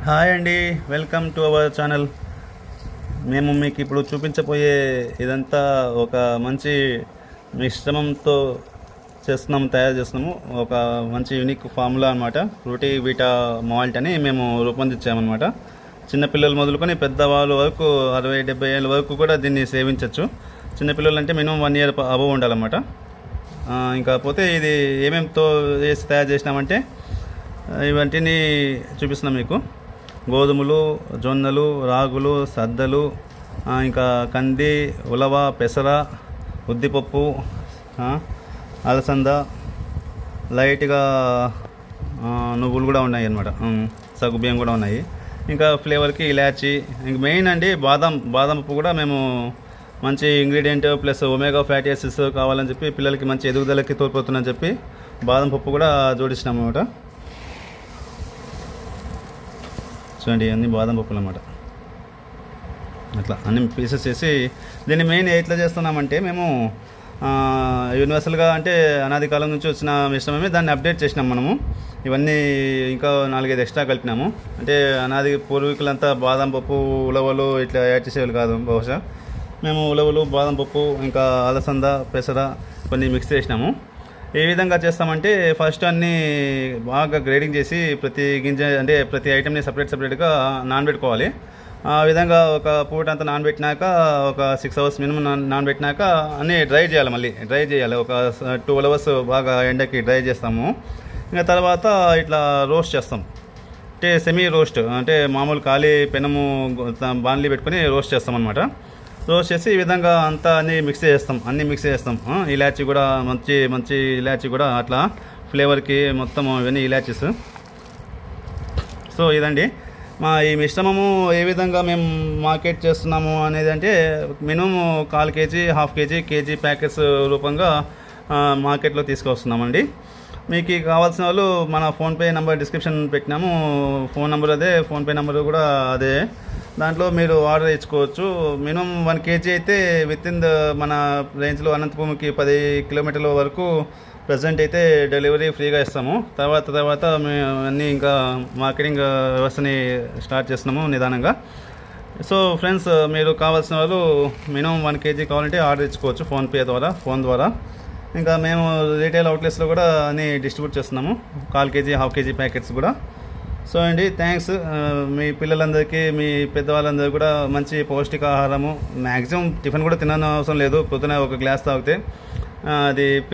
Hi అండి, welcome to our channel. మేము మీకు ఇప్పుడు చూపించబోయే ఇదంతా ఒక మంచి మిశ్రమంతో తయారు చేస్తున్నాము. ఒక మంచి యూనిక్ ఫార్ములా అనమాట. ఫ్రూటీ వీటా మాల్ట్ అని మేము రూపొందించామన్నమాట. చిన్నపిల్లలు మొదలుకొని పెద్దవాళ్ళు వరకు 60-70 ఏళ్ళ వరకు కూడా దీన్ని సేవించవచ్చు. చిన్నపిల్లలు అంటే మినిమం 1 ఇయర్ అబవ్ ఉండాలన్నమాట. ఇంకా పోతే ఇది ఏమేమితో తయారు చేసినామంటే ఇవన్నీ చూపిస్తున్నాం మీకు. గోధుమలు, జొన్నలు, రాగులు, సద్దలు, ఇంకా కంది, ఉలవ, పెసర, ఉద్దిపప్పు, అలసంద, లైట్గా నువ్వులు కూడా ఉన్నాయి అన్నమాట. సగ్గుబియ్యం కూడా ఉన్నాయి. ఇంకా ఫ్లేవర్కి ఇలాచి. ఇంక మెయిన్ అండి బాదం పప్పు కూడా మేము మంచి ingredient plus omega fatty acids కావాలని చెప్పి పిల్లలకి మంచి ఎదుగుదలకి తోడ్పడుతుందని చెప్పి బాదం పప్పు కూడా జోడిస్తున్నాం అన్నమాట. చూడండి, అన్ని బాదం పప్పులు అన్నమాట. అట్లా అన్ని పీసెస్ చేసి దీన్ని మెయిన్ ఎట్లా చేస్తున్నామంటే మేము యూనివర్సల్గా అంటే అనాది కాలం నుంచి వచ్చిన మిశ్రమమే దాన్ని అప్డేట్ చేసినాం మనము. ఇవన్నీ ఇంకా 4-5 ఎక్స్ట్రా కలిపినాము. అంటే అనాది పూర్వీకులంతా బాదం పప్పు, ఉలవలు ఇట్లా యాడ్ చేసేవాళ్ళు కాదు. బహుశా మేము ఉలవలు, బాదం పప్పు, ఇంకా అలసంద, పెసర కొన్ని మిక్స్ చేసినాము. ఏ విధంగా చేస్తామంటే ఫస్ట్ అన్నీ బాగా గ్రేడింగ్ చేసి ప్రతి గింజ అంటే ప్రతి ఐటెంని సపరేట్గా నానబెట్టుకోవాలి. ఆ విధంగా ఒక పూట అంతా నానబెట్టినాక ఒక 6 అవర్స్ మినిమం నానబెట్టినాక అన్నీ డ్రై చేయాలి. మళ్ళీ డ్రై చేయాలి. ఒక 12 అవర్స్ బాగా ఎండకి డ్రై చేస్తాము. ఇంకా తర్వాత ఇట్లా రోస్ట్ చేస్తాం. అంటే సెమీ రోస్ట్ అంటే మామూలు ఖాళీ పెనము బాణలి పెట్టుకొని రోస్ట్ చేస్తాం అనమాట. రోస్ట్ చేసి ఈ విధంగా అంతా అన్నీ మిక్స్ చేస్తాం. ఇలాచీ కూడా మంచి ఇలాచీ కూడా అట్లా ఫ్లేవర్కి మొత్తం ఇవన్నీ ఇలాచీస్. సో ఇదండి మా ఈ మిశ్రమము ఏ విధంగా మేము మార్కెట్ చేస్తున్నాము అనేది అంటే minimum 1/4 KG, 1/2 KG, KG packets రూపంగా మార్కెట్లో తీసుకొస్తున్నామండి. మీకు కావాల్సిన వాళ్ళు మన ఫోన్పే నెంబర్ డిస్క్రిప్షన్ పెట్టినాము. ఫోన్ నెంబర్ అదే, ఫోన్పే నెంబర్ కూడా అదే. దాంట్లో మీరు ఆర్డర్ ఇచ్చుకోవచ్చు. మినిమం 1 కేజీ అయితే విత్ ఇన్ మన రేంజ్లో అనంతపురంకి 10 కిలోమీటర్ల వరకు ప్రజెంట్ అయితే డెలివరీ ఫ్రీగా ఇస్తాము. తర్వాత మేము అన్నీ ఇంకా మార్కెటింగ్ వ్యవస్థని స్టార్ట్ చేస్తున్నాము నిదానంగా. సో ఫ్రెండ్స్, మీరు కావాల్సిన వాళ్ళు మినిమం 1 కేజీ కావాలంటే ఆర్డర్ ఇచ్చుకోవచ్చు ఫోన్ ద్వారా. ఇంకా మేము రీటైల్ అవుట్లెట్స్లో కూడా అన్నీ డిస్ట్రిబ్యూట్ చేస్తున్నాము. 1/4 కేజీ, 1/2 కేజీ ప్యాకెట్స్ కూడా. సో అండి, థ్యాంక్స్. మీ పిల్లలందరికీ, మీ పెద్దవాళ్ళందరికీ కూడా మంచి పౌష్టికాహారము. మ్యాక్సిమం టిఫిన్ కూడా తినని అవసరం లేదు. పొద్దున ఒక గ్లాస్ తాగితే అది